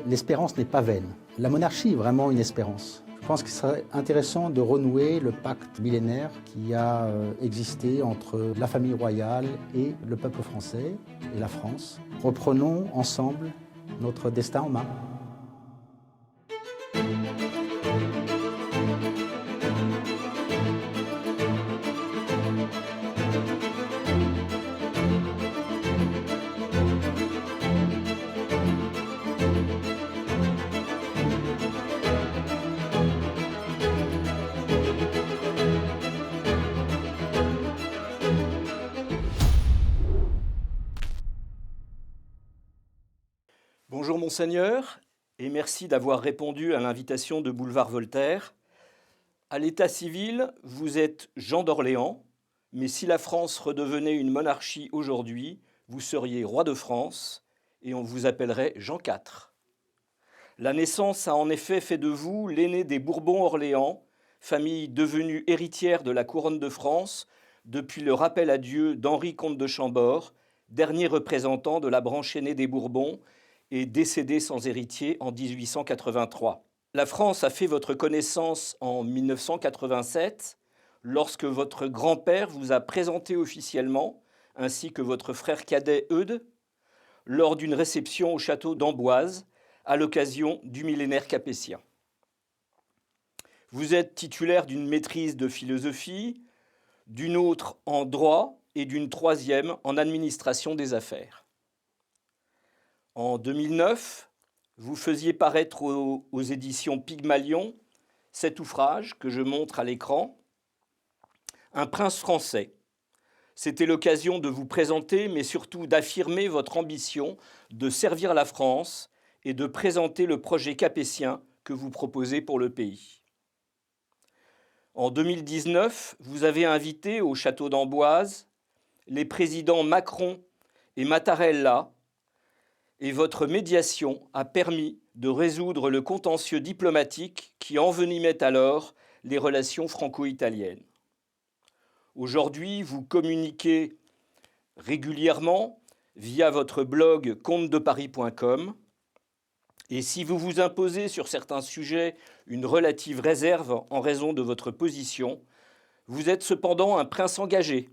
l'espérance n'est pas vaine. La monarchie est vraiment une espérance. Je pense qu'il serait intéressant de renouer le pacte millénaire qui a existé entre la famille royale et le peuple français et la France. Reprenons ensemble notre destin en main. Bonjour Monseigneur, et merci d'avoir répondu à l'invitation de Boulevard Voltaire. À l'état civil, vous êtes Jean d'Orléans, mais si la France redevenait une monarchie aujourd'hui, vous seriez roi de France et on vous appellerait Jean IV. La naissance a en effet fait de vous l'aîné des Bourbons-Orléans, famille devenue héritière de la couronne de France depuis le rappel à Dieu d'Henri comte de Chambord, dernier représentant de la branche aînée des Bourbons, et décédé sans héritier en 1883. La France a fait votre connaissance en 1987, lorsque votre grand-père vous a présenté officiellement, ainsi que votre frère cadet Eudes, lors d'une réception au château d'Amboise, à l'occasion du millénaire capétien. Vous êtes titulaire d'une maîtrise de philosophie, d'une autre en droit et d'une troisième en administration des affaires. En 2009, vous faisiez paraître aux éditions Pygmalion cet ouvrage que je montre à l'écran, Un prince français. C'était l'occasion de vous présenter, mais surtout d'affirmer votre ambition de servir la France et de présenter le projet capétien que vous proposez pour le pays. En 2019, vous avez invité au château d'Amboise les présidents Macron et Mattarella, et votre médiation a permis de résoudre le contentieux diplomatique qui envenimait alors les relations franco-italiennes. Aujourd'hui, vous communiquez régulièrement via votre blog comtedeparis.com, et si vous vous imposez sur certains sujets une relative réserve en raison de votre position, vous êtes cependant un prince engagé,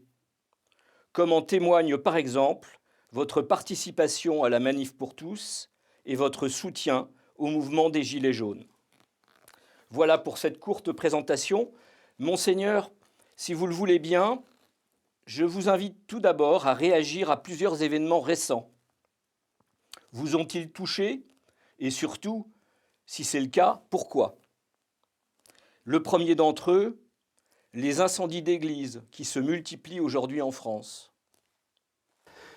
comme en témoigne par exemple votre participation à la Manif pour tous et votre soutien au mouvement des Gilets jaunes. Voilà pour cette courte présentation. Monseigneur, si vous le voulez bien, je vous invite tout d'abord à réagir à plusieurs événements récents. Vous ont-ils touché? Et surtout, si c'est le cas, pourquoi? Le premier d'entre eux, les incendies d'églises qui se multiplient aujourd'hui en France.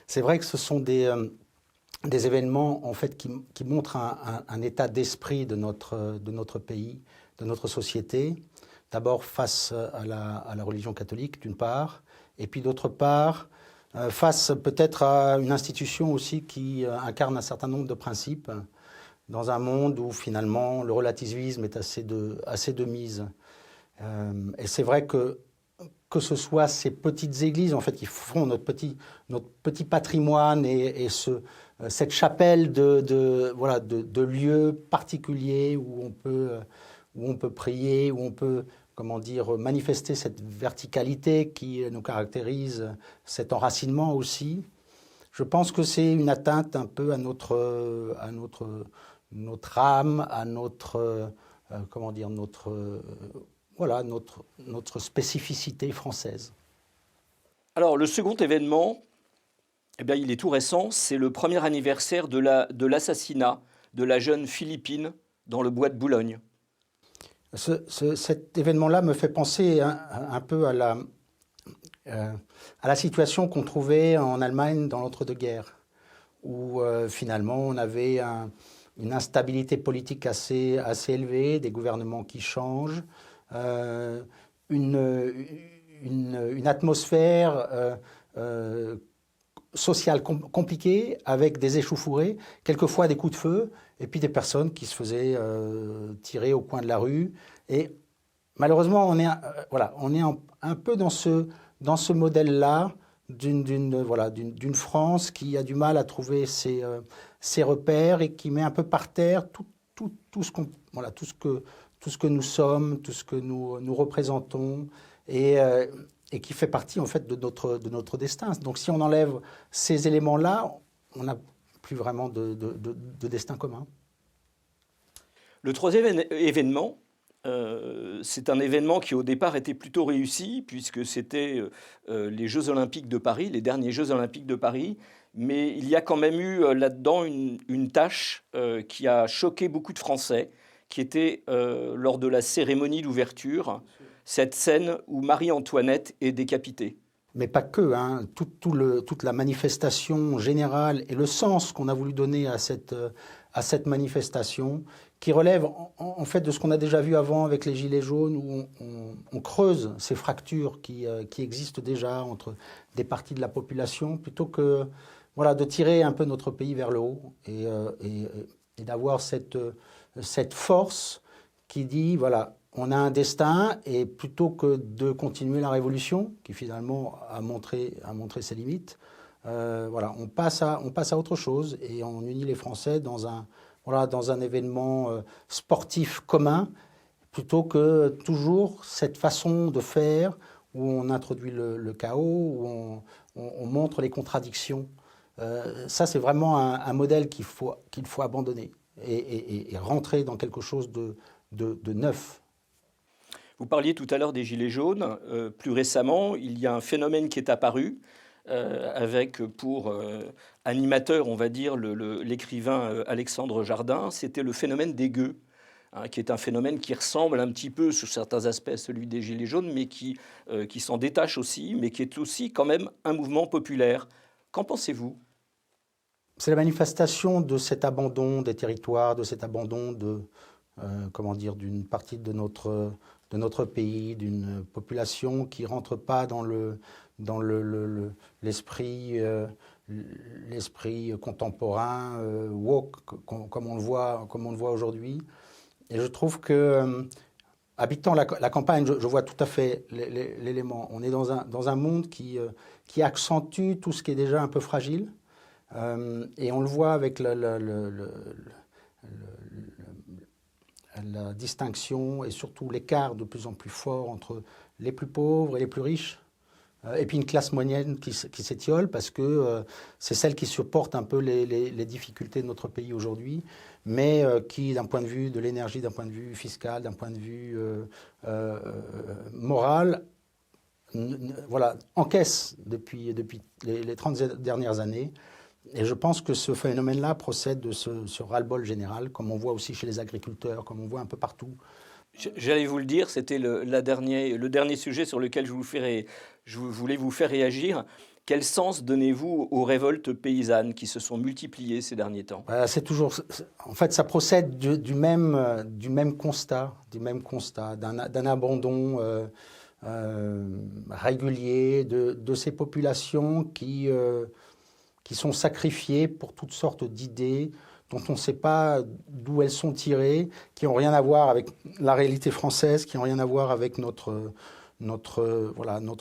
C'est vrai que ce sont des événements en fait, qui montrent un état d'esprit de notre pays, de notre société. D'abord face à la religion catholique, d'une part, et puis d'autre part, face peut-être à une institution aussi qui incarne un certain nombre de principes dans un monde où finalement le relativisme est assez de mise. Et c'est vrai que ce soit ces petites églises en fait, qui font notre petit patrimoine et cette chapelle de lieux particuliers où on peut prier, où on peut manifester cette verticalité qui nous caractérise, cet enracinement aussi. Je pense que c'est une atteinte un peu à notre âme, à notre spécificité française. Alors, le second événement, il est tout récent, c'est le premier anniversaire de l'assassinat de la jeune Philippine dans le bois de Boulogne. Cet événement-là me fait penser un peu à la situation qu'on trouvait en Allemagne dans l'entre-deux-guerres, où finalement on avait une instabilité politique assez élevée, des gouvernements qui changent, une atmosphère sociale compliquée avec des échauffourées, quelquefois des coups de feu, et puis des personnes qui se faisaient tirer au coin de la rue. Et malheureusement, on est un peu dans ce modèle-là d'une France qui a du mal à trouver ses repères et qui met un peu par terre tout tout ce que nous sommes, tout ce que nous représentons et qui fait partie en fait de notre destin. Donc si on enlève ces éléments-là, on n'a plus vraiment de destin commun. Le troisième événement, c'est un événement qui au départ était plutôt réussi, puisque c'était les Jeux Olympiques de Paris, les derniers Jeux Olympiques de Paris. Mais il y a quand même eu là-dedans une tâche qui a choqué beaucoup de Français, qui était lors de la cérémonie d'ouverture, cette scène où Marie-Antoinette est décapitée. Mais pas que, hein. Toute la manifestation générale et le sens qu'on a voulu donner à cette manifestation, qui relève en fait de ce qu'on a déjà vu avant avec les Gilets jaunes, où on creuse ces fractures qui existent déjà entre des parties de la population, plutôt que de tirer un peu notre pays vers le haut et d'avoir cette force qui dit, voilà, on a un destin, et plutôt que de continuer la révolution, qui finalement a montré ses limites, on passe à autre chose et on unit les Français dans un événement sportif commun, plutôt que toujours cette façon de faire où on introduit le chaos, où on montre les contradictions. Ça, c'est vraiment un modèle qu'il faut abandonner et rentrer dans quelque chose de neuf. Vous parliez tout à l'heure des Gilets jaunes. Plus récemment, il y a un phénomène qui est apparu avec pour animateur, on va dire, l'écrivain Alexandre Jardin. C'était le phénomène des gueux, hein, qui est un phénomène qui ressemble un petit peu, sur certains aspects, à celui des Gilets jaunes, mais qui s'en détache aussi, mais qui est aussi quand même un mouvement populaire. Qu'en pensez-vous ? C'est la manifestation de cet abandon des territoires, de cet abandon d'une partie de notre pays, d'une population qui rentre pas dans l'esprit contemporain, woke, comme on le voit aujourd'hui. Et je trouve que, habitant la campagne, je vois tout à fait l'élément. On est dans un monde qui accentue tout ce qui est déjà un peu fragile. Et on le voit avec la distinction et surtout l'écart de plus en plus fort entre les plus pauvres et les plus riches. Et puis une classe moyenne qui s'étiole parce que c'est celle qui supporte un peu les difficultés de notre pays aujourd'hui, mais qui, d'un point de vue de l'énergie, d'un point de vue fiscal, d'un point de vue moral, encaisse depuis les 30 dernières années. Et je pense que ce phénomène-là procède de ce ras-le-bol général, comme on voit aussi chez les agriculteurs, comme on voit un peu partout. J'allais vous le dire, c'était le dernier sujet sur lequel je voulais vous faire réagir. Quel sens donnez-vous aux révoltes paysannes qui se sont multipliées ces derniers temps ? En fait, ça procède du même constat, d'un abandon régulier de ces populations qui sont sacrifiées pour toutes sortes d'idées dont on ne sait pas d'où elles sont tirées, qui n'ont rien à voir avec la réalité française, qui n'ont rien à voir avec notre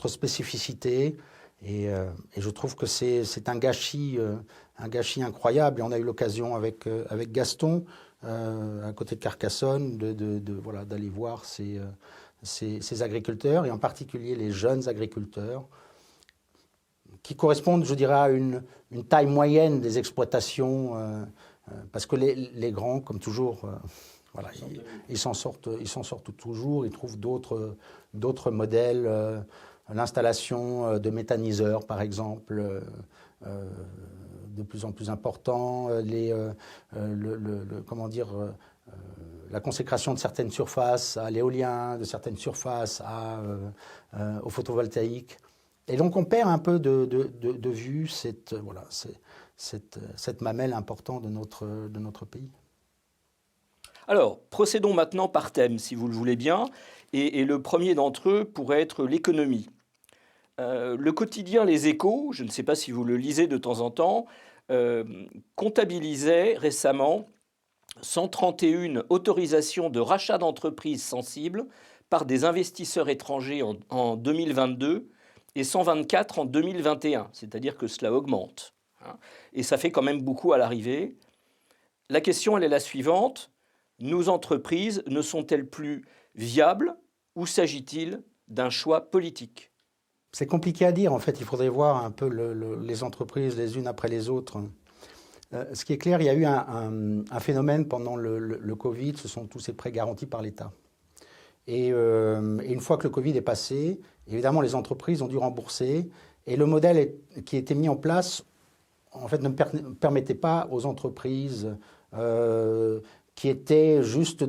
spécificité. Et je trouve que c'est un gâchis incroyable. Et on a eu l'occasion avec Gaston, à côté de Carcassonne, d'aller voir ces agriculteurs, et en particulier les jeunes agriculteurs, qui correspondent, je dirais, à une taille moyenne des exploitations, parce que les grands, comme toujours, ils s'en sortent toujours, ils trouvent d'autres modèles, l'installation de méthaniseurs, par exemple, de plus en plus important, la consécration de certaines surfaces à l'éolien, de certaines surfaces au photovoltaïque. Et donc on perd un peu de vue cette mamelle importante de notre pays. Alors, procédons maintenant par thème, si vous le voulez bien. Et le premier d'entre eux pourrait être l'économie. Le quotidien Les Échos, je ne sais pas si vous le lisez de temps en temps, comptabilisait récemment 131 autorisations de rachat d'entreprises sensibles par des investisseurs étrangers en 2022, et 124 en 2021, c'est-à-dire que cela augmente, hein. Et ça fait quand même beaucoup à l'arrivée. La question, elle est la suivante. Nos entreprises ne sont-elles plus viables ou s'agit-il d'un choix politique? C'est compliqué à dire, en fait, il faudrait voir un peu les entreprises les unes après les autres. Ce qui est clair, il y a eu un phénomène pendant le Covid, ce sont tous ces prêts garantis par l'État. Et une fois que le Covid est passé, évidemment, les entreprises ont dû rembourser. Et le modèle qui était mis en place, en fait, ne permettait pas aux entreprises qui étaient juste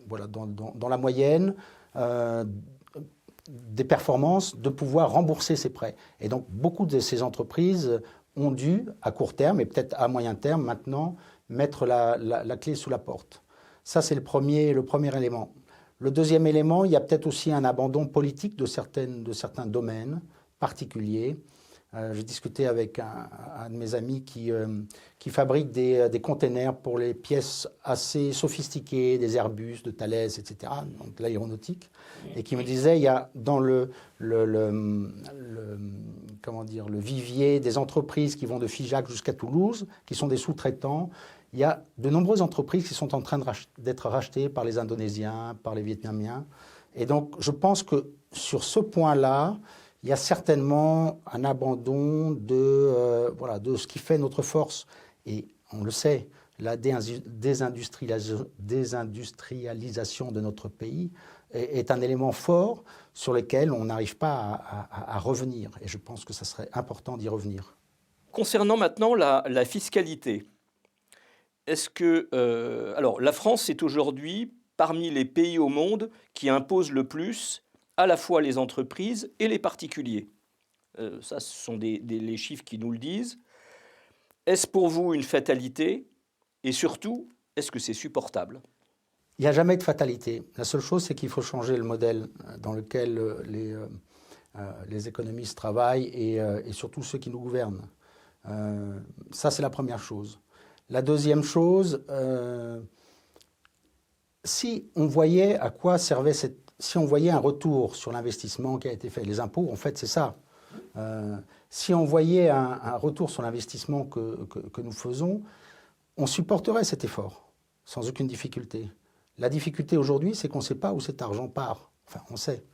voilà, dans la moyenne des performances de pouvoir rembourser ces prêts. Et donc, beaucoup de ces entreprises ont dû, à court terme et peut-être à moyen terme maintenant, mettre la clé sous la porte. Ça, c'est le premier élément. Le deuxième élément, il y a peut-être aussi un abandon politique de certains domaines particuliers. J'ai discuté avec un de mes amis qui fabrique des containers pour les pièces assez sophistiquées, des Airbus, de Thales, etc., donc l'aéronautique, et qui me disait, il y a dans comment dire, le vivier des entreprises qui vont de Figeac jusqu'à Toulouse, qui sont des sous-traitants, il y a de nombreuses entreprises qui sont en train d'être rachetées par les Indonésiens, par les Vietnamiens. Et donc, je pense que sur ce point-là, il y a certainement un abandon voilà, de ce qui fait notre force. Et on le sait, la désindustrialisation de notre pays est un élément fort sur lequel on n'arrive pas à revenir. Et je pense que ça serait important d'y revenir. Concernant maintenant la fiscalité, est-ce que... alors, la France est aujourd'hui parmi les pays au monde qui imposent le plus à la fois les entreprises et les particuliers. Ça, ce sont les chiffres qui nous le disent. Est-ce pour vous une fatalité? Et surtout, est-ce que c'est supportable? Il n'y a jamais de fatalité. La seule chose, c'est qu'il faut changer le modèle dans lequel les économistes travaillent et surtout ceux qui nous gouvernent. Ça, c'est la première chose. La deuxième chose, si on voyait à quoi servait si on voyait un retour sur l'investissement qui a été fait, les impôts, en fait, c'est ça. Si on voyait un retour sur l'investissement que nous faisons, on supporterait cet effort sans aucune difficulté. La difficulté aujourd'hui, c'est qu'on ne sait pas où cet argent part. Enfin, on sait.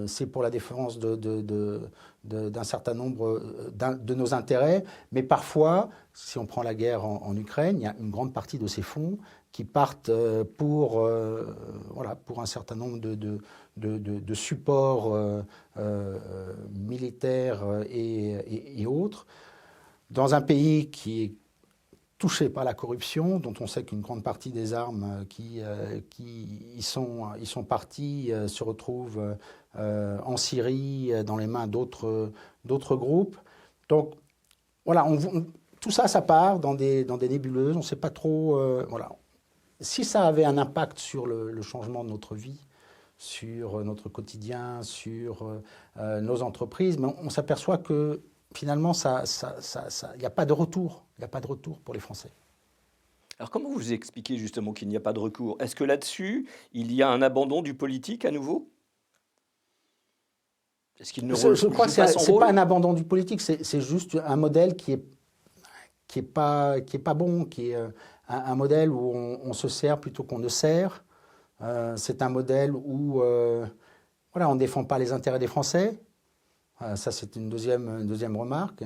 C'est pour la défense d'un certain nombre de nos intérêts. Mais parfois, si on prend la guerre en Ukraine, il y a une grande partie de ces fonds qui partent voilà, pour un certain nombre de supports militaires et autres, dans un pays qui est touché par la corruption, dont on sait qu'une grande partie des armes qui y sont parties se retrouvent en Syrie, dans les mains d'autres groupes. Donc, voilà, tout ça, ça part dans des nébuleuses, on ne sait pas trop... voilà. Si ça avait un impact sur le changement de notre vie, sur notre quotidien, sur nos entreprises, mais on s'aperçoit que finalement, il n'y a pas de retour. Il n'y a pas de retour pour les Français. Alors comment vous expliquez justement qu'il n'y a pas de recours? Est-ce que là-dessus, il y a un abandon du politique à nouveau? Est-ce qu'il ne Je crois que ce n'est rôle? pas un abandon du politique, c'est juste un modèle qui est pas bon, qui est un modèle où on se sert plutôt qu'on ne sert. C'est un modèle où voilà, on ne défend pas les intérêts des Français. Ça, c'est une deuxième remarque.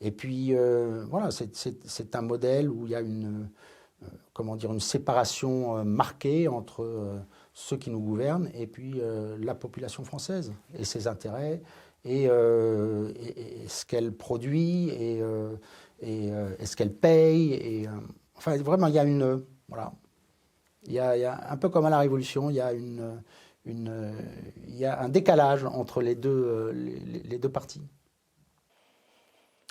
Et puis, voilà, c'est un modèle où il y a comment dire, une séparation marquée entre ceux qui nous gouvernent et puis la population française et ses intérêts et ce qu'elle produit et ce qu'elle paye. Enfin, vraiment, il y a voilà, il y a un peu comme à la Révolution, il y a il y a un décalage entre les deux parties.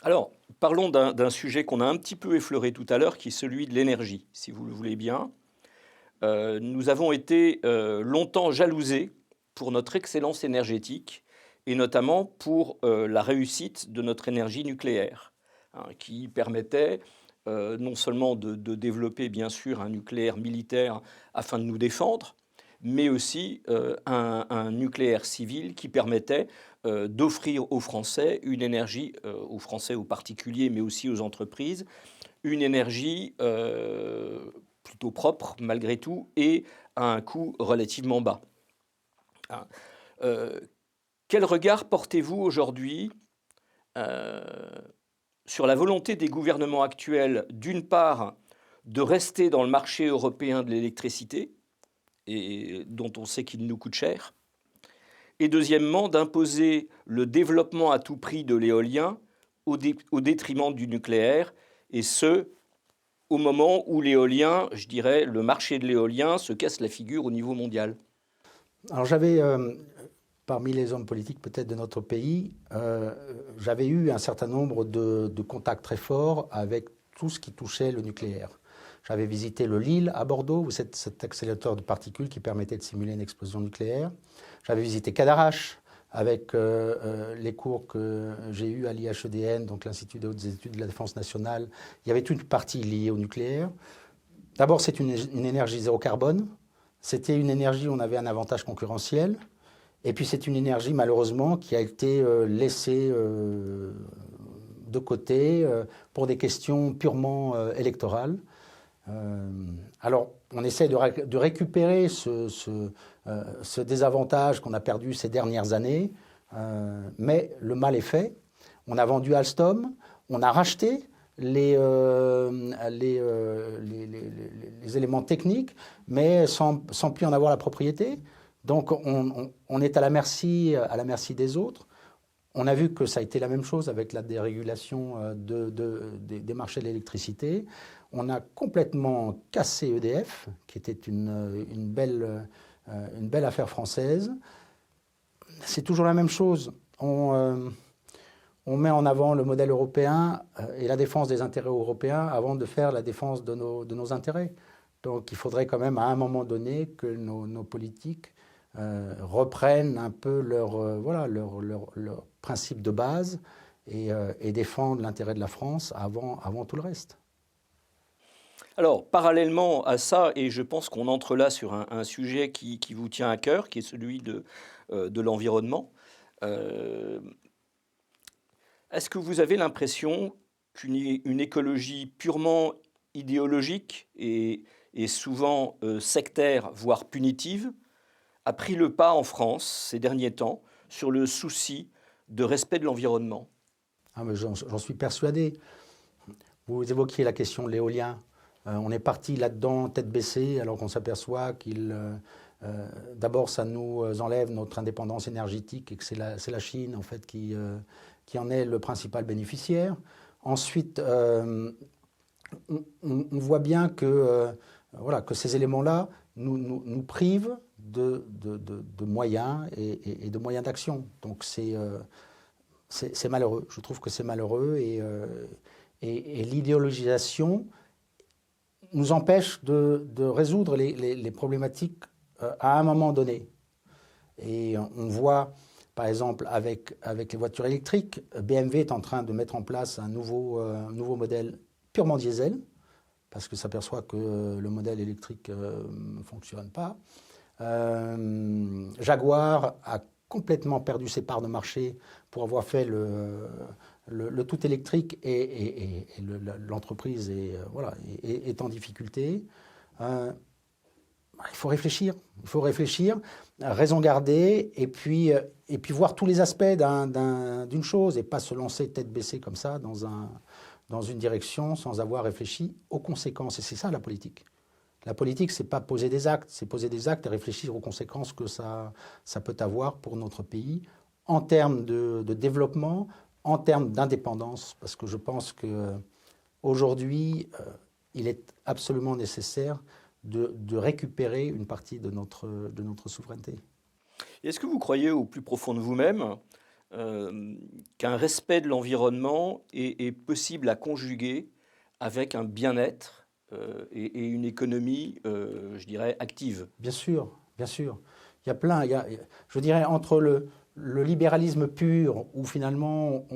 Alors, parlons d'un sujet qu'on a un petit peu effleuré tout à l'heure, qui est celui de l'énergie, si vous le voulez bien. Nous avons été longtemps jalousés pour notre excellence énergétique et notamment pour la réussite de notre énergie nucléaire, hein, qui permettait non seulement de développer bien sûr un nucléaire militaire afin de nous défendre, mais aussi un nucléaire civil qui permettait d'offrir aux Français une énergie, aux Français aux particuliers, mais aussi aux entreprises, une énergie plutôt propre malgré tout et à un coût relativement bas. Hein. Quel regard portez-vous aujourd'hui sur la volonté des gouvernements actuels, d'une part, de rester dans le marché européen de l'électricité, et dont on sait qu'il nous coûte cher, et deuxièmement, d'imposer le développement à tout prix de l'éolien au détriment du nucléaire, et ce, au moment où l'éolien, je dirais, le marché de l'éolien se casse la figure au niveau mondial? Alors j'avais, parmi les hommes politiques peut-être de notre pays, j'avais eu un certain nombre de contacts très forts avec tout ce qui touchait le nucléaire. J'avais visité le Lille à Bordeaux, cet accélérateur de particules qui permettait de simuler une explosion nucléaire. J'avais visité Cadarache avec les cours que j'ai eus à l'IHEDN, donc l'Institut des hautes études de la défense nationale. Il y avait toute une partie liée au nucléaire. D'abord, c'est une énergie zéro carbone. C'était une énergie où on avait un avantage concurrentiel. Et puis c'est une énergie, malheureusement, qui a été laissée de côté pour des questions purement électorales. Alors, on essaie de récupérer ce désavantage qu'on a perdu ces dernières années, mais le mal est fait. On a vendu Alstom, on a racheté les éléments techniques, mais sans plus en avoir la propriété. Donc, on est à la merci des autres. On a vu que ça a été la même chose avec la dérégulation des marchés de l'électricité. On a complètement cassé EDF, qui était une belle affaire française. C'est toujours la même chose. On met en avant le modèle européen et la défense des intérêts européens avant de faire la défense de nos intérêts. Donc il faudrait quand même à un moment donné que nos politiques reprennent un peu leur principe de base et défendent l'intérêt de la France avant tout le reste. Alors, parallèlement à ça, et je pense qu'on entre là sur un sujet qui vous tient à cœur, qui est celui de l'environnement, est-ce que vous avez l'impression qu'une écologie purement idéologique et souvent sectaire, voire punitive, a pris le pas en France ces derniers temps sur le souci de respect de l'environnement? Ah, mais j'en suis persuadé. Vous évoquiez la question de l'éolien. On est parti là-dedans tête baissée alors qu'on s'aperçoit d'abord ça nous enlève notre indépendance énergétique et que c'est la Chine en fait qui en est le principal bénéficiaire. Ensuite, on voit bien que ces éléments-là nous privent de moyens et de moyens d'action. Donc c'est malheureux. Je trouve que c'est malheureux et l'idéologisation nous empêche de résoudre les problématiques à un moment donné. Et on voit, par exemple, avec les voitures électriques, BMW est en train de mettre en place un nouveau modèle purement diesel, parce que s'aperçoit que le modèle électrique ne fonctionne pas. Jaguar a complètement perdu ses parts de marché pour avoir fait le tout électrique et l'entreprise est en difficulté. Il faut réfléchir, raison garder et puis voir tous les aspects d'une chose et pas se lancer tête baissée comme ça dans une direction sans avoir réfléchi aux conséquences. Et c'est ça la politique. La politique, c'est pas poser des actes, c'est poser des actes et réfléchir aux conséquences que ça peut avoir pour notre pays en termes de développement, en termes d'indépendance, parce que je pense qu'aujourd'hui, il est absolument nécessaire de récupérer une partie de notre souveraineté. Est-ce que vous croyez au plus profond de vous-même qu'un respect de l'environnement est possible à conjuguer avec un bien-être et une économie, je dirais, active? Bien sûr, bien sûr. Il y a plein, je dirais, entre le libéralisme pur, où finalement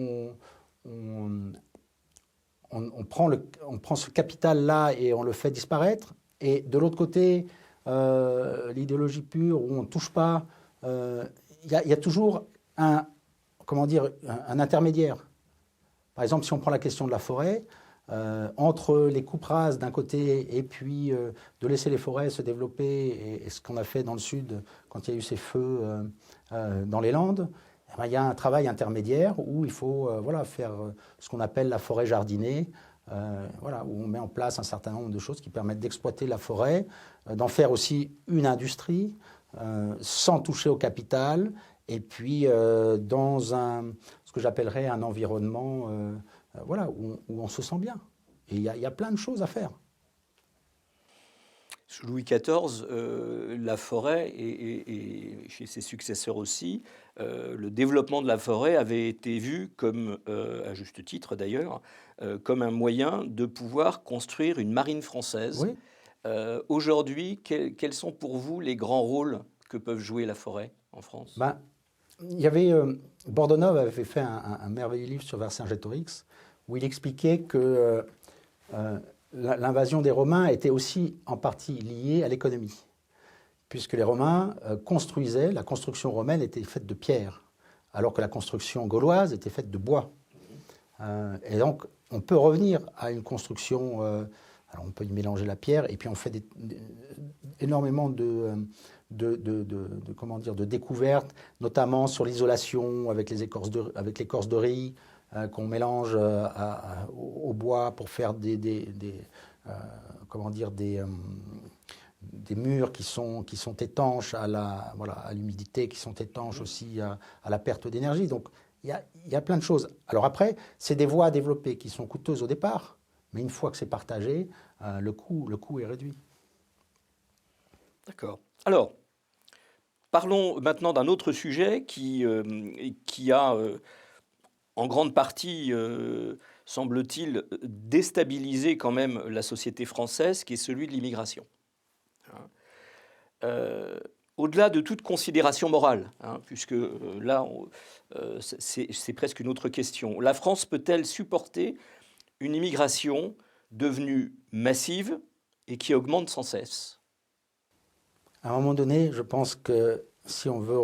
on prend ce capital-là et on le fait disparaître, et de l'autre côté, l'idéologie pure, où on ne touche pas, il y a toujours un comment dire, un intermédiaire. Par exemple, si on prend la question de la forêt, entre les coupes rases d'un côté et puis de laisser les forêts se développer et ce qu'on a fait dans le sud quand il y a eu ces feux dans les Landes, eh ben, il y a un travail intermédiaire où il faut voilà, faire ce qu'on appelle la forêt jardinée, voilà, où on met en place un certain nombre de choses qui permettent d'exploiter la forêt, d'en faire aussi une industrie sans toucher au capital et puis dans ce que j'appellerais un environnement voilà, où on se sent bien. Et il y a plein de choses à faire. Sous Louis XIV, la forêt, et chez ses successeurs aussi, le développement de la forêt avait été vu comme, à juste titre d'ailleurs, comme un moyen de pouvoir construire une marine française. Oui. Aujourd'hui, quels sont pour vous les grands rôles que peuvent jouer la forêt en France? Ben, il y avait, Bordenave avait fait un merveilleux livre sur Vercingétorix où il expliquait que l'invasion des Romains était aussi en partie liée à l'économie, puisque les Romains construisaient, la construction romaine était faite de pierre, alors que la construction gauloise était faite de bois. Et donc, on peut revenir à une construction, alors on peut y mélanger la pierre, et puis on fait énormément comment dire, de découvertes, notamment sur l'isolation avec l'écorce de riz, qu'on mélange au bois pour faire comment dire, des murs qui sont étanches à l'humidité, qui sont étanches aussi à la perte d'énergie. Donc il y a plein de choses. Alors après, c'est des voies à développer qui sont coûteuses au départ, mais une fois que c'est partagé, le coût est réduit. D'accord. Alors, parlons maintenant d'un autre sujet qui a en grande partie, semble-t-il, déstabilisé quand même la société française, qui est celui de l'immigration. Au-delà de toute considération morale, puisque là, c'est presque une autre question. La France peut-elle supporter une immigration devenue massive et qui augmente sans cesse? À un moment donné, je pense que si on veut,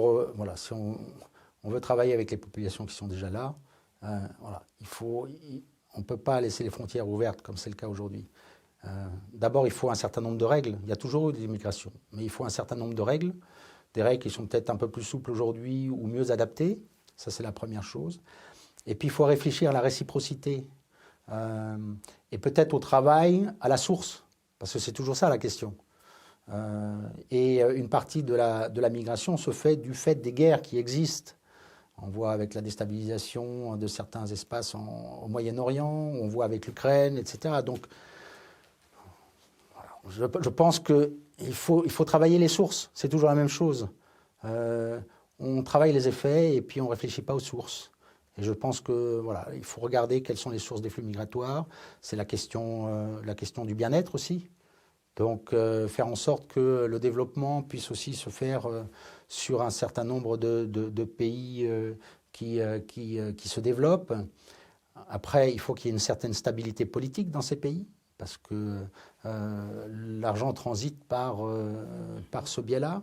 si on veut travailler avec les populations qui sont déjà là, voilà, on ne peut pas laisser les frontières ouvertes comme c'est le cas aujourd'hui. D'abord, il faut un certain nombre de règles. Il y a toujours eu des immigrations, mais il faut un certain nombre de règles, des règles qui sont peut-être un peu plus souples aujourd'hui ou mieux adaptées. Ça, c'est la première chose. Et puis, il faut réfléchir à la réciprocité et peut-être au travail à la source, parce que c'est toujours ça la question. Et une partie de la migration se fait du fait des guerres qui existent. On voit avec la déstabilisation de certains espaces au Moyen-Orient, on voit avec l'Ukraine, etc. Donc, je pense qu'il faut travailler les sources. C'est toujours la même chose. On travaille les effets et puis on ne réfléchit pas aux sources. Et je pense que voilà, il faut regarder quelles sont les sources des flux migratoires. C'est la question du bien-être aussi. Donc faire en sorte que le développement puisse aussi se faire sur un certain nombre de pays qui se développent. Après, il faut qu'il y ait une certaine stabilité politique dans ces pays, parce que l'argent transite par ce biais-là.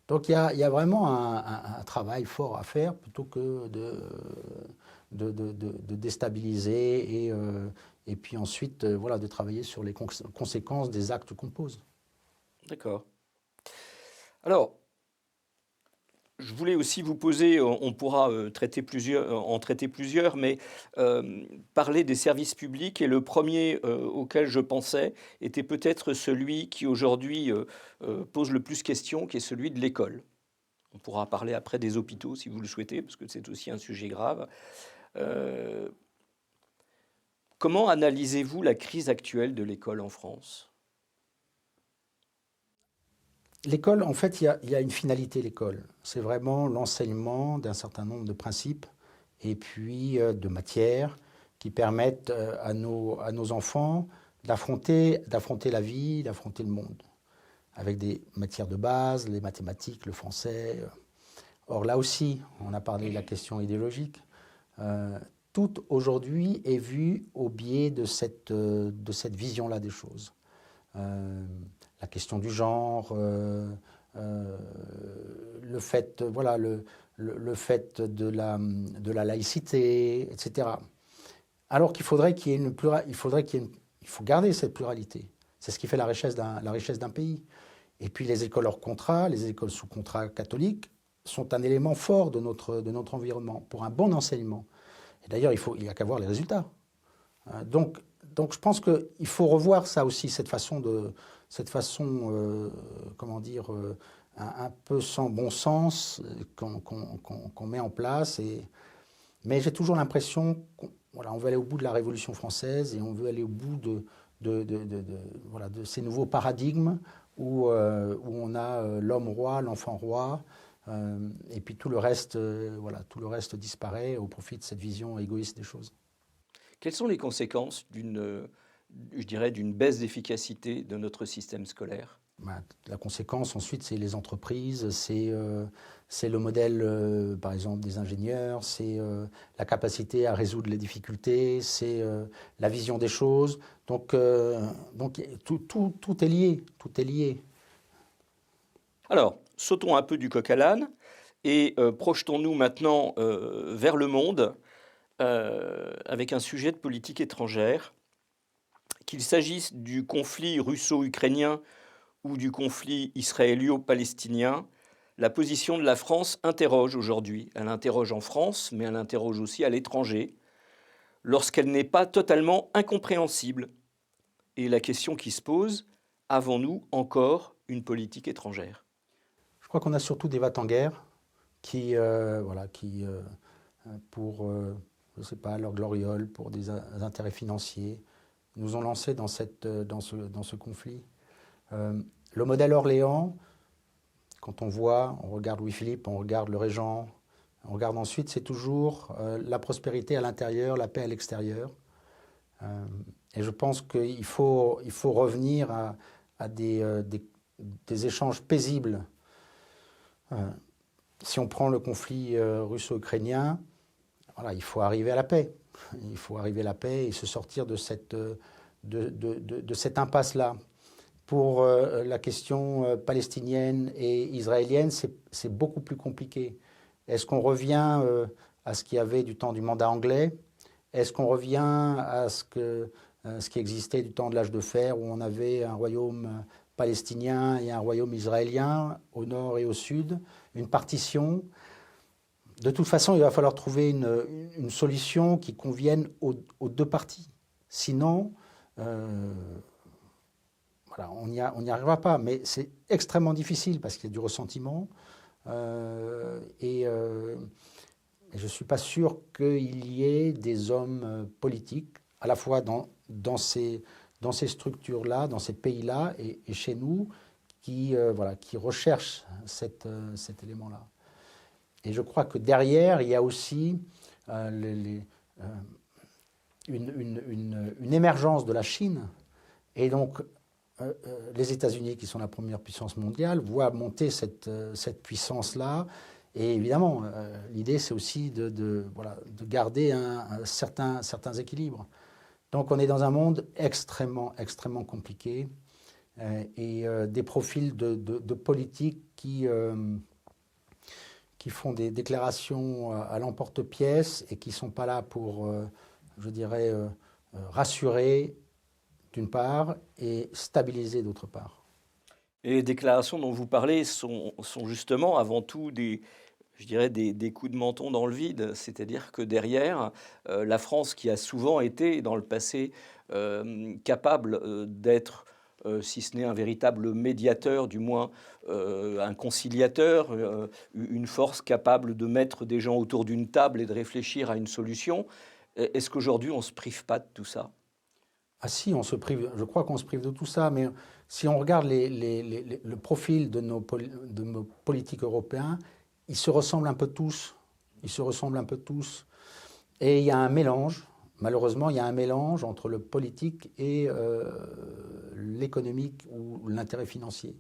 Donc il y a vraiment un travail fort à faire plutôt que de déstabiliser et puis ensuite voilà, de travailler sur les conséquences des actes qu'on pose. D'accord. Alors, je voulais aussi vous poser, on pourra en traiter plusieurs, mais parler des services publics. Et le premier auquel je pensais était peut-être celui qui aujourd'hui pose le plus question, qui est celui de l'école. On pourra parler après des hôpitaux si vous le souhaitez, parce que c'est aussi un sujet grave. Comment analysez-vous la crise actuelle de l'école en France? L'école, en fait, il y a une finalité, l'école. C'est vraiment l'enseignement d'un certain nombre de principes et puis de matières qui permettent à nos enfants d'affronter la vie, d'affronter le monde, avec des matières de base, les mathématiques, le français. Or, là aussi, on a parlé de la question idéologique. Tout aujourd'hui est vu au biais de cette vision-là des choses. La question du genre, le fait, voilà, le fait de la laïcité, etc. Alors qu'il faudrait qu'il y ait il faut garder cette pluralité. C'est ce qui fait la richesse d'un pays. Et puis les écoles hors contrat, les écoles sous contrat catholiques sont un élément fort de notre environnement pour un bon enseignement. Et d'ailleurs, il n'y a qu'à voir les résultats. Donc je pense qu'il faut revoir ça aussi, cette façon, comment dire, un peu sans bon sens qu'on met en place. Mais j'ai toujours l'impression qu'on veut aller au bout de la Révolution française et on veut aller au bout de ces nouveaux paradigmes où on a l'homme roi, l'enfant roi, et puis tout le reste disparaît au profit de cette vision égoïste des choses. Quelles sont les conséquences je dirais, d'une baisse d'efficacité de notre système scolaire? La conséquence, ensuite, c'est les entreprises, c'est le modèle, par exemple, des ingénieurs, c'est la capacité à résoudre les difficultés, c'est la vision des choses. Donc tout est lié, tout est lié. Alors, sautons un peu du coq à l'âne et projetons-nous maintenant vers le monde avec un sujet de politique étrangère. Qu'il s'agisse du conflit russo-ukrainien ou du conflit israélo-palestinien, la position de la France interroge aujourd'hui. Elle interroge en France, mais elle interroge aussi à l'étranger, lorsqu'elle n'est pas totalement incompréhensible. Et la question qui se pose, avons-nous encore une politique étrangère? Je crois qu'on a surtout des va-t-en-guerre qui, pour, je ne sais pas, leur gloriole, pour des intérêts financiers, nous ont lancés dans ce conflit. Le modèle Orléans, quand on regarde Louis-Philippe, on regarde le Régent, on regarde ensuite, c'est toujours la prospérité à l'intérieur, la paix à l'extérieur. Et je pense qu'il faut revenir à des échanges paisibles. Si on prend le conflit russo-ukrainien, voilà, il faut arriver à la paix. Il faut arriver à la paix et se sortir de cette impasse-là. Pour la question palestinienne et israélienne, c'est beaucoup plus compliqué. Est-ce qu'on revient à ce qu'il y avait du temps du mandat anglais? Est-ce qu'on revient à ce qui existait du temps de l'âge de fer, où on avait un royaume palestinien et un royaume israélien au nord et au sud, une partition? De toute façon, il va falloir trouver une solution qui convienne aux deux parties. Sinon, voilà, on n'y arrivera pas. Mais c'est extrêmement difficile parce qu'il y a du ressentiment. Et je ne suis pas sûr qu'il y ait des hommes politiques, à la fois dans ces structures-là, dans ces pays-là, et chez nous, qui recherchent cet élément-là. Et je crois que derrière, il y a aussi une émergence de la Chine. Et donc, les États-Unis, qui sont la première puissance mondiale, voient monter cette puissance-là. Et évidemment, l'idée, c'est aussi de garder certains équilibres. Donc, on est dans un monde extrêmement, extrêmement compliqué. Et des profils de politiques qui font des déclarations à l'emporte-pièce et qui ne sont pas là pour, je dirais, rassurer d'une part et stabiliser d'autre part. Et les déclarations dont vous parlez sont justement avant tout des coups de menton dans le vide. C'est-à-dire que derrière, la France, qui a souvent été dans le passé capable d'être, si ce n'est un véritable médiateur, du moins un conciliateur, une force capable de mettre des gens autour d'une table et de réfléchir à une solution, est-ce qu'aujourd'hui on ne se prive pas de tout ça? Ah si, on se prive, je crois qu'on se prive de tout ça, mais si on regarde le profil de nos politiques européens, ils se ressemblent un peu tous. Ils se ressemblent un peu tous. Et il y a un mélange, malheureusement, il y a un mélange entre le politique et l'économique ou l'intérêt financier.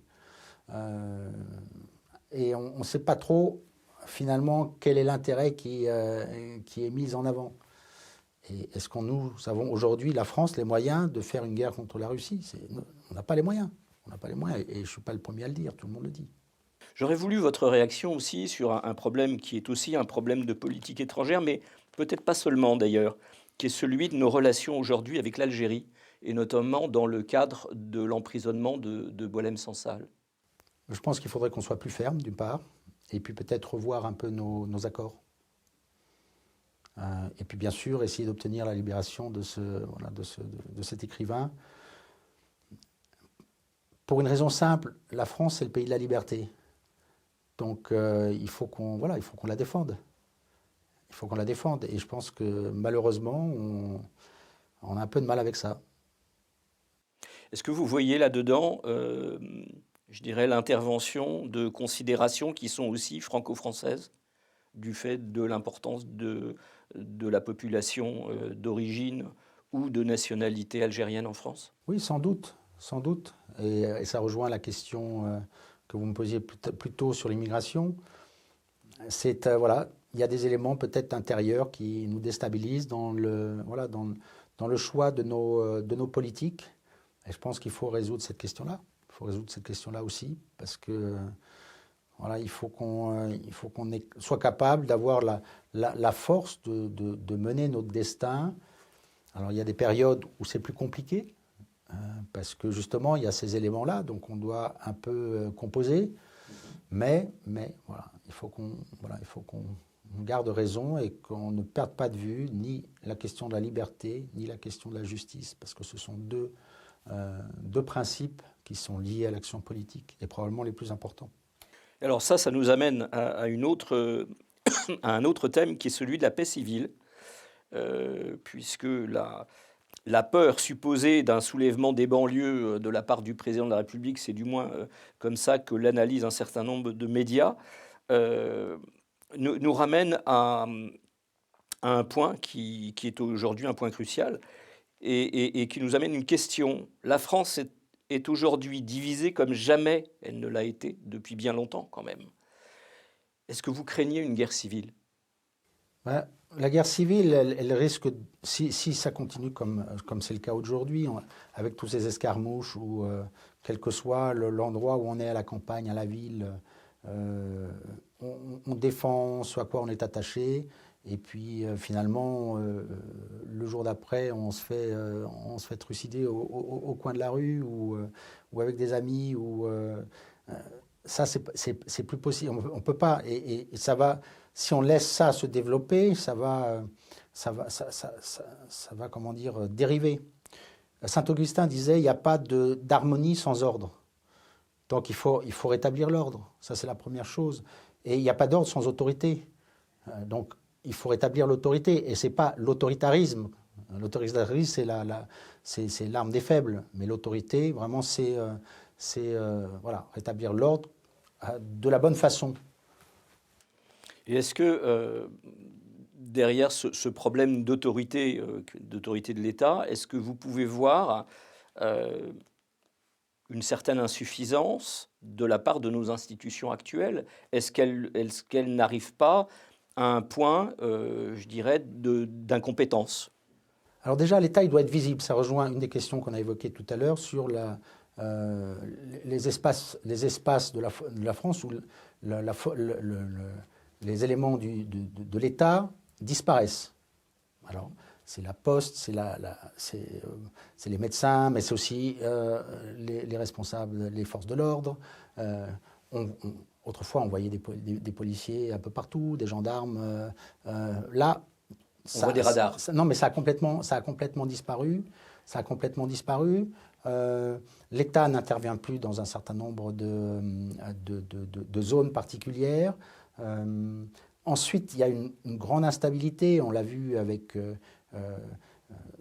Et on ne sait pas trop, finalement, quel est l'intérêt qui est mis en avant. Et est-ce que nous avons aujourd'hui, la France, les moyens de faire une guerre contre la Russie? On n'a pas les moyens. On n'a pas les moyens. Et je ne suis pas le premier à le dire, tout le monde le dit. J'aurais voulu votre réaction aussi sur un problème qui est aussi un problème de politique étrangère, mais peut-être pas seulement d'ailleurs, qui est celui de nos relations aujourd'hui avec l'Algérie, et notamment dans le cadre de l'emprisonnement de Boualem Sansal. Je pense qu'il faudrait qu'on soit plus ferme, d'une part, et puis peut-être revoir un peu nos accords. Et puis bien sûr, essayer d'obtenir la libération de cet écrivain. Pour une raison simple, la France, c'est le pays de la liberté. Donc il faut qu'on la défende. Il faut qu'on la défende. Et je pense que malheureusement, on a un peu de mal avec ça. Est-ce que vous voyez là-dedans, je dirais, l'intervention de considérations qui sont aussi franco-françaises, du fait de l'importance de la population d'origine ou de nationalité algérienne en France? Oui, sans doute, sans doute. Et ça rejoint la question que vous me posiez plus tôt sur l'immigration. C'est voilà, il y a des éléments peut-être intérieurs qui nous déstabilisent dans le choix de nos politiques. Et je pense qu'il faut résoudre cette question-là. Il faut résoudre cette question-là aussi, parce que voilà, il faut qu'on soit capable d'avoir la force de mener notre destin. Alors il y a des périodes où c'est plus compliqué, parce que justement il y a ces éléments-là, donc on doit un peu composer. Mais voilà, il faut qu'on garde raison et qu'on ne perde pas de vue ni la question de la liberté, ni la question de la justice, parce que ce sont deux principes qui sont liés à l'action politique et probablement les plus importants. Alors ça nous amène à un autre thème qui est celui de la paix civile, puisque la peur supposée d'un soulèvement des banlieues de la part du président de la République, c'est du moins comme ça que l'analyse un certain nombre de médias, nous ramène à un point qui est aujourd'hui un point crucial et qui nous amène une question. La France est aujourd'hui divisée comme jamais elle ne l'a été depuis bien longtemps quand même. Est-ce que vous craignez une guerre civile? La guerre civile, elle risque, si ça continue comme c'est le cas aujourd'hui, avec tous ces escarmouches, ou quel que soit l'endroit où on est, à la campagne, à la ville, on défend ce à quoi on est attaché, et puis finalement, le jour d'après, on se fait trucider au coin de la rue, ou avec des amis, ça, c'est plus possible. On peut pas, et ça va. Si on laisse ça se développer, ça va, comment dire, dériver. Saint-Augustin disait, il n'y a pas d'harmonie sans ordre. Donc il faut rétablir l'ordre. Ça, c'est la première chose. Et il n'y a pas d'ordre sans autorité. Donc il faut rétablir l'autorité. Et ce n'est pas l'autoritarisme. L'autoritarisme, c'est l'arme des faibles. Mais l'autorité, vraiment, c'est voilà, rétablir l'ordre de la bonne façon. Et est-ce que derrière ce problème d'autorité de l'État, est-ce que vous pouvez voir une certaine insuffisance de la part de nos institutions actuelles? Est-ce qu'elles n'arrivent pas à un point, je dirais, d'incompétence? Alors déjà, l'État, il doit être visible. Ça rejoint une des questions qu'on a évoquées tout à l'heure sur les espaces de la France où les éléments de l'État disparaissent. Alors, c'est la poste, c'est les médecins, mais c'est aussi les responsables, les forces de l'ordre. Autrefois, on voyait des policiers un peu partout, des gendarmes. Là, on voit des radars. Non, mais ça a complètement disparu. Ça a complètement disparu. L'État n'intervient plus dans un certain nombre de zones particulières. Ensuite, il y a une grande instabilité, on l'a vu avec,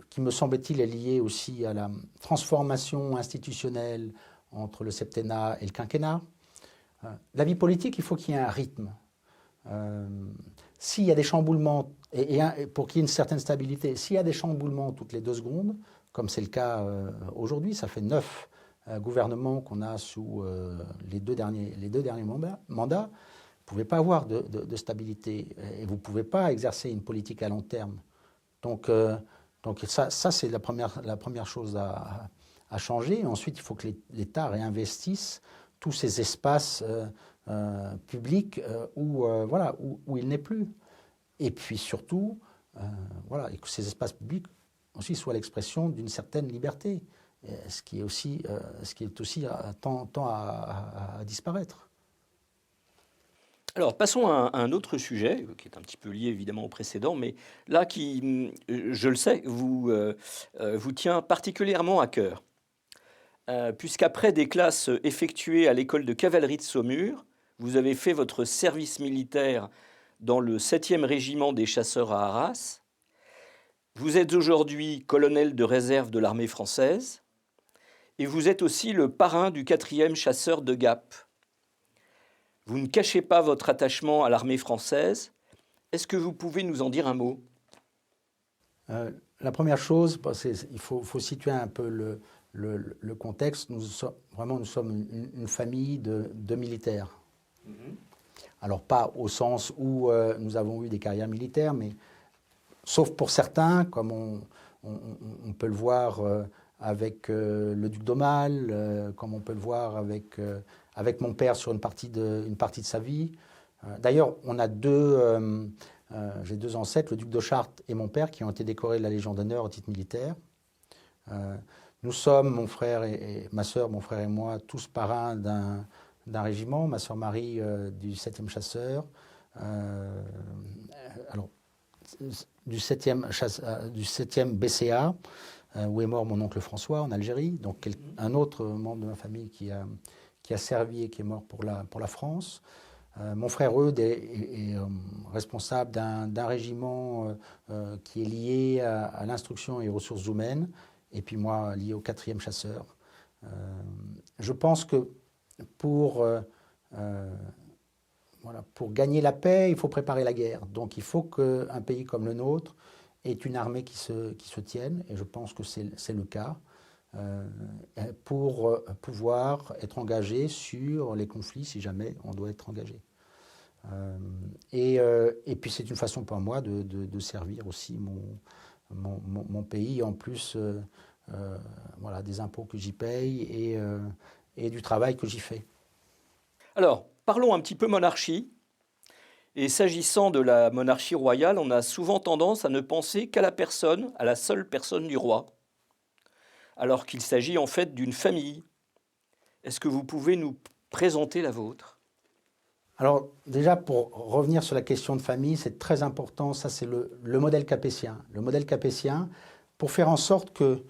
qui me semble-t-il est liée aussi à la transformation institutionnelle entre le septennat et le quinquennat. La vie politique, il faut qu'il y ait un rythme. S'il y a des chamboulements, et pour qu'il y ait une certaine stabilité, s'il y a des chamboulements toutes les 2 secondes, comme c'est le cas aujourd'hui, ça fait 9 gouvernements qu'on a sous les deux derniers mandats, vous ne pouvez pas avoir de stabilité et vous ne pouvez pas exercer une politique à long terme. Donc ça c'est la première chose à changer. Ensuite, il faut que l'État réinvestisse tous ces espaces public voilà, où il n'est plus. Et puis surtout, voilà, et que ces espaces publics aussi soient l'expression d'une certaine liberté, ce qui est aussi tend à disparaître. Alors, passons à un autre sujet, qui est un petit peu lié évidemment au précédent, mais là qui, je le sais, vous tient particulièrement à cœur. Puisqu'après des classes effectuées à l'école de cavalerie de Saumur, vous avez fait votre service militaire dans le 7e régiment des chasseurs à Arras. Vous êtes aujourd'hui colonel de réserve de l'armée française et vous êtes aussi le parrain du 4e chasseur de Gap. Vous ne cachez pas votre attachement à l'armée française. Est-ce que vous pouvez nous en dire un mot ? La première chose, il faut situer un peu le contexte. Nous sommes une famille de militaires. Alors pas au sens où nous avons eu des carrières militaires, mais sauf pour certains, comme on peut le voir avec le duc d'Aumale, comme on peut le voir avec mon père sur une partie de sa vie. D'ailleurs, on a j'ai deux ancêtres, le duc de Chartres et mon père, qui ont été décorés de la Légion d'honneur au titre militaire. Nous sommes, mon frère et ma sœur, mon frère et moi, tous parrains d'un régiment, ma sœur Marie du 7e chasseur, alors, du 7e BCA, où est mort mon oncle François en Algérie, donc un autre membre de ma famille qui a servi et qui est mort pour la France. Mon frère Eudes est responsable d'un régiment qui est lié à l'instruction et aux ressources humaines, et puis moi lié au 4e chasseur. Je pense que pour gagner la paix, il faut préparer la guerre. Donc il faut qu'un pays comme le nôtre ait une armée qui se tienne, et je pense que c'est le cas, pour pouvoir être engagé sur les conflits si jamais on doit être engagé. Et puis c'est une façon pour moi de servir aussi mon pays, en plus des impôts que j'y paye et du travail que j'y fais. Alors, parlons un petit peu monarchie. Et s'agissant de la monarchie royale, on a souvent tendance à ne penser qu'à la seule personne du roi, alors qu'il s'agit en fait d'une famille. Est-ce que vous pouvez nous présenter la vôtre ? Alors déjà, pour revenir sur la question de famille, c'est très important, ça c'est le modèle capétien. Le modèle capétien, pour faire en sorte que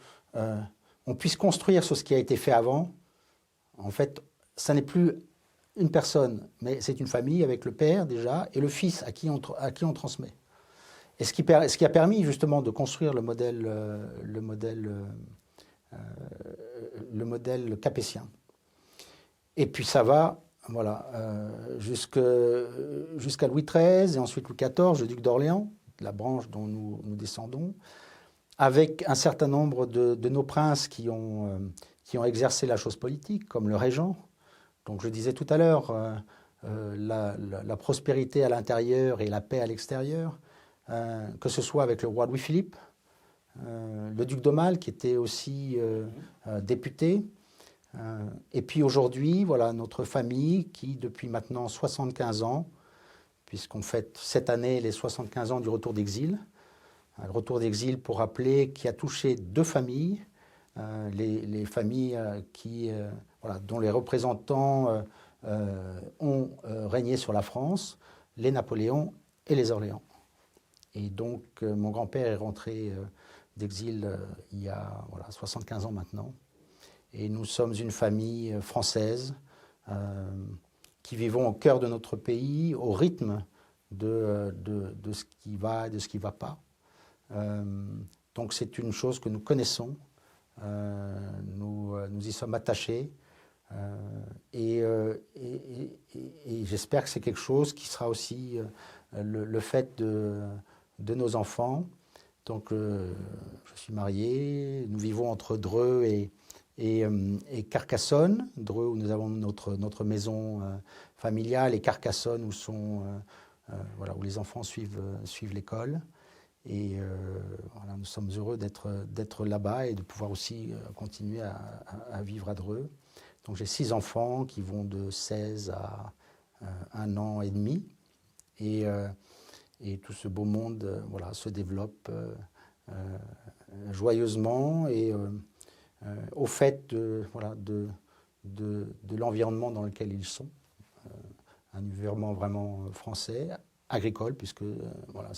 on puisse construire sur ce qui a été fait avant, en fait, ça n'est plus une personne, mais c'est une famille avec le père déjà et le fils à qui on transmet. Et ce qui a permis justement de construire le modèle capétien. Et puis ça va, voilà, jusqu'à Louis XIII et ensuite Louis XIV, le duc d'Orléans, la branche dont nous descendons, avec un certain nombre de nos princes qui ont exercé la chose politique, comme le régent. Donc je disais tout à l'heure, la prospérité à l'intérieur et la paix à l'extérieur, que ce soit avec le roi Louis-Philippe, le duc d'Aumale qui était aussi député, et puis aujourd'hui, voilà, notre famille qui depuis maintenant 75 ans, puisqu'on fête cette année les 75 ans du retour d'exil, le retour d'exil pour rappeler qui a touché deux familles, les familles dont les représentants ont régné sur la France, les Napoléons et les Orléans. Et donc mon grand-père est rentré d'exil il y a 75 ans maintenant. Et nous sommes une famille française qui vivons au cœur de notre pays, au rythme de ce qui va et de ce qui ne va pas. Donc c'est une chose que nous connaissons. Nous y sommes attachés et j'espère que c'est quelque chose qui sera aussi le fait de nos enfants. Donc je suis marié, nous vivons entre Dreux et Carcassonne. Dreux où nous avons notre maison familiale et Carcassonne où les enfants suivent l'école. Et nous sommes heureux d'être là-bas et de pouvoir aussi continuer à vivre à Dreux. Donc j'ai 6 enfants qui vont de 16 1 an et demi. Et tout ce beau monde voilà, se développe joyeusement et au fait voilà, de l'environnement dans lequel ils sont. Un environnement vraiment français, agricole, puisque voilà,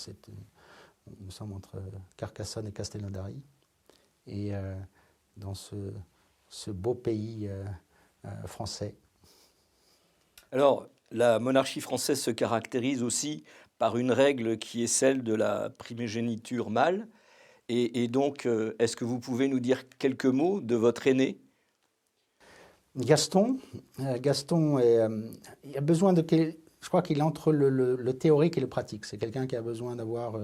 nous sommes entre Carcassonne et Castelnaudary. Et dans ce beau pays français. Alors, la monarchie française se caractérise aussi par une règle qui est celle de la primogéniture mâle. Et donc, est-ce que vous pouvez nous dire quelques mots de votre aîné? Gaston, il a besoin de... Je crois qu'il est entre le théorique et le pratique. C'est quelqu'un qui a besoin d'avoir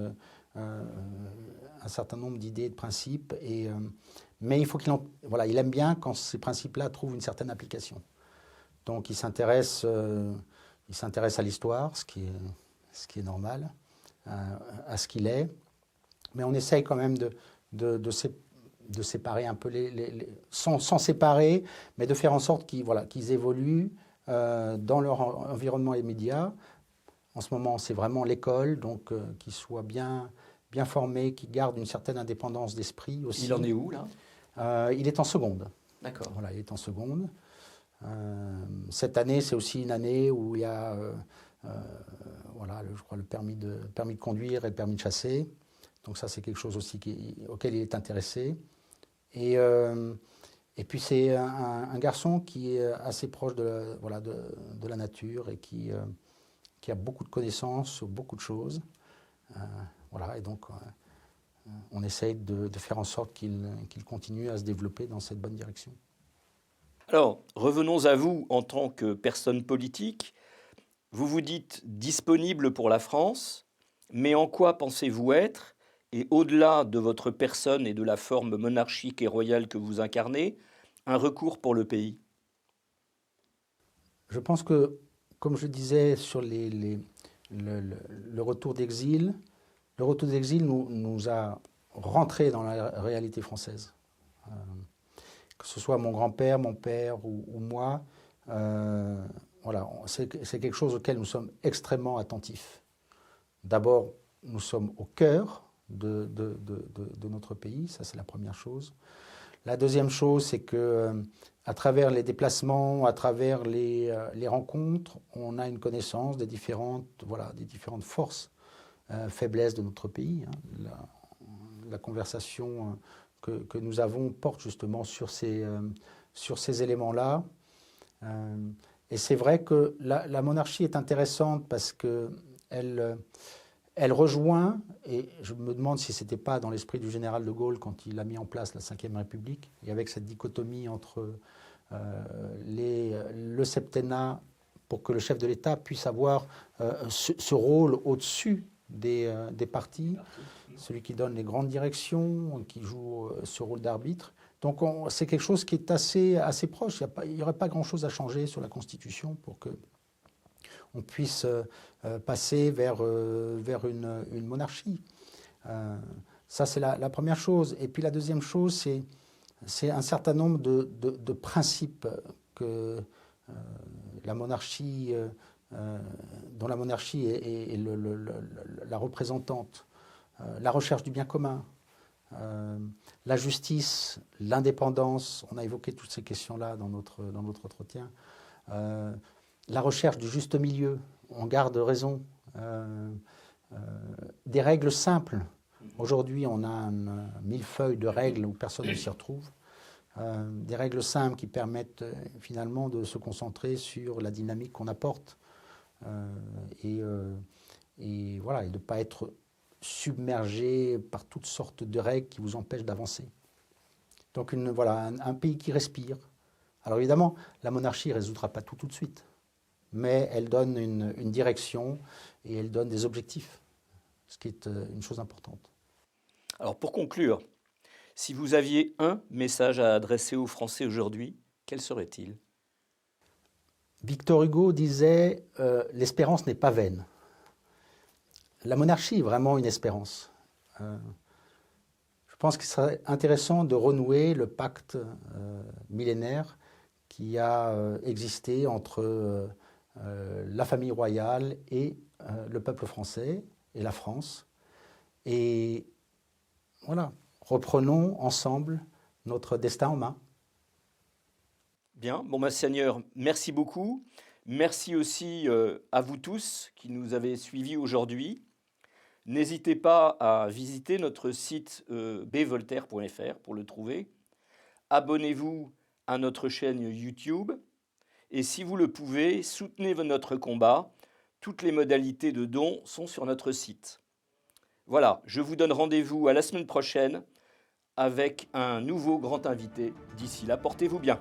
un certain nombre d'idées, de principes. Mais il faut voilà, il aime bien quand ces principes-là trouvent une certaine application. Donc il s'intéresse à l'histoire, ce qui est normal, à ce qu'il est. Mais on essaye quand même de séparer un peu sans séparer, mais de faire en sorte qu'ils évoluent dans leur environnement immédiat. En ce moment, c'est vraiment l'école, donc qu'ils soient bien formés, qu'ils gardent une certaine indépendance d'esprit aussi. Il en est où, là? Il est en seconde. D'accord. Voilà, il est en seconde. Cette année, c'est aussi une année où il y a voilà, je crois, le permis de conduire et le permis de chasser. Donc ça, c'est quelque chose aussi auquel il est intéressé. Et puis c'est un garçon qui est assez proche de la nature et qui a beaucoup de connaissances sur beaucoup de choses. Voilà, et donc on essaye de faire en sorte qu'il continue à se développer dans cette bonne direction. Alors, revenons à vous en tant que personne politique. Vous vous dites disponible pour la France, mais en quoi pensez-vous être, et au-delà de votre personne et de la forme monarchique et royale que vous incarnez, un recours pour le pays? Je pense que, comme je disais sur le retour d'exil, nous a rentrés dans la réalité française. Que ce soit mon grand-père, mon père ou moi, voilà, c'est quelque chose auquel nous sommes extrêmement attentifs. D'abord, nous sommes au cœur de notre pays, ça c'est la première chose. La deuxième chose, c'est que à travers les déplacements, à travers les rencontres, on a une connaissance des différentes forces, faiblesses de notre pays. Hein. La conversation que nous avons porte justement sur ces éléments-là. Et c'est vrai que la monarchie est intéressante parce qu'elle rejoint, et je me demande si ce n'était pas dans l'esprit du général de Gaulle quand il a mis en place la Ve République, et avec cette dichotomie entre le septennat, pour que le chef de l'État puisse avoir ce rôle au-dessus des partis, celui qui donne les grandes directions, qui joue ce rôle d'arbitre. Donc c'est quelque chose qui est assez proche. Il n'y aurait pas grand-chose à changer sur la Constitution pour qu'on puisse passer vers une monarchie. Ça, c'est la première chose. Et puis la deuxième chose, c'est un certain nombre de principes que la monarchie, dont la monarchie est la représentante. La recherche du bien commun, la justice, l'indépendance, on a évoqué toutes ces questions-là dans notre entretien, la recherche du juste milieu, on garde raison, des règles simples. Aujourd'hui, on a un millefeuille de règles où personne ne s'y retrouve, des règles simples qui permettent finalement de se concentrer sur la dynamique qu'on apporte et voilà, et de ne pas être submergé par toutes sortes de règles qui vous empêchent d'avancer. Donc voilà, un pays qui respire. Alors évidemment, la monarchie ne résoudra pas tout de suite, mais elle donne une direction et elle donne des objectifs, ce qui est une chose importante. Alors pour conclure, si vous aviez un message à adresser aux Français aujourd'hui, quel serait-il? Victor Hugo disait « l'espérance n'est pas vaine ». La monarchie est vraiment une espérance. Je pense qu'il serait intéressant de renouer le pacte millénaire qui a existé entre la famille royale et le peuple français et la France. Et voilà, reprenons ensemble notre destin en main. Bien, bon, Seigneur, merci beaucoup. Merci aussi à vous tous qui nous avez suivis aujourd'hui. N'hésitez pas à visiter notre site bvoltaire.fr pour le trouver. Abonnez-vous à notre chaîne YouTube. Et si vous le pouvez, soutenez notre combat. Toutes les modalités de dons sont sur notre site. Voilà, je vous donne rendez-vous à la semaine prochaine avec un nouveau grand invité. D'ici là, portez-vous bien.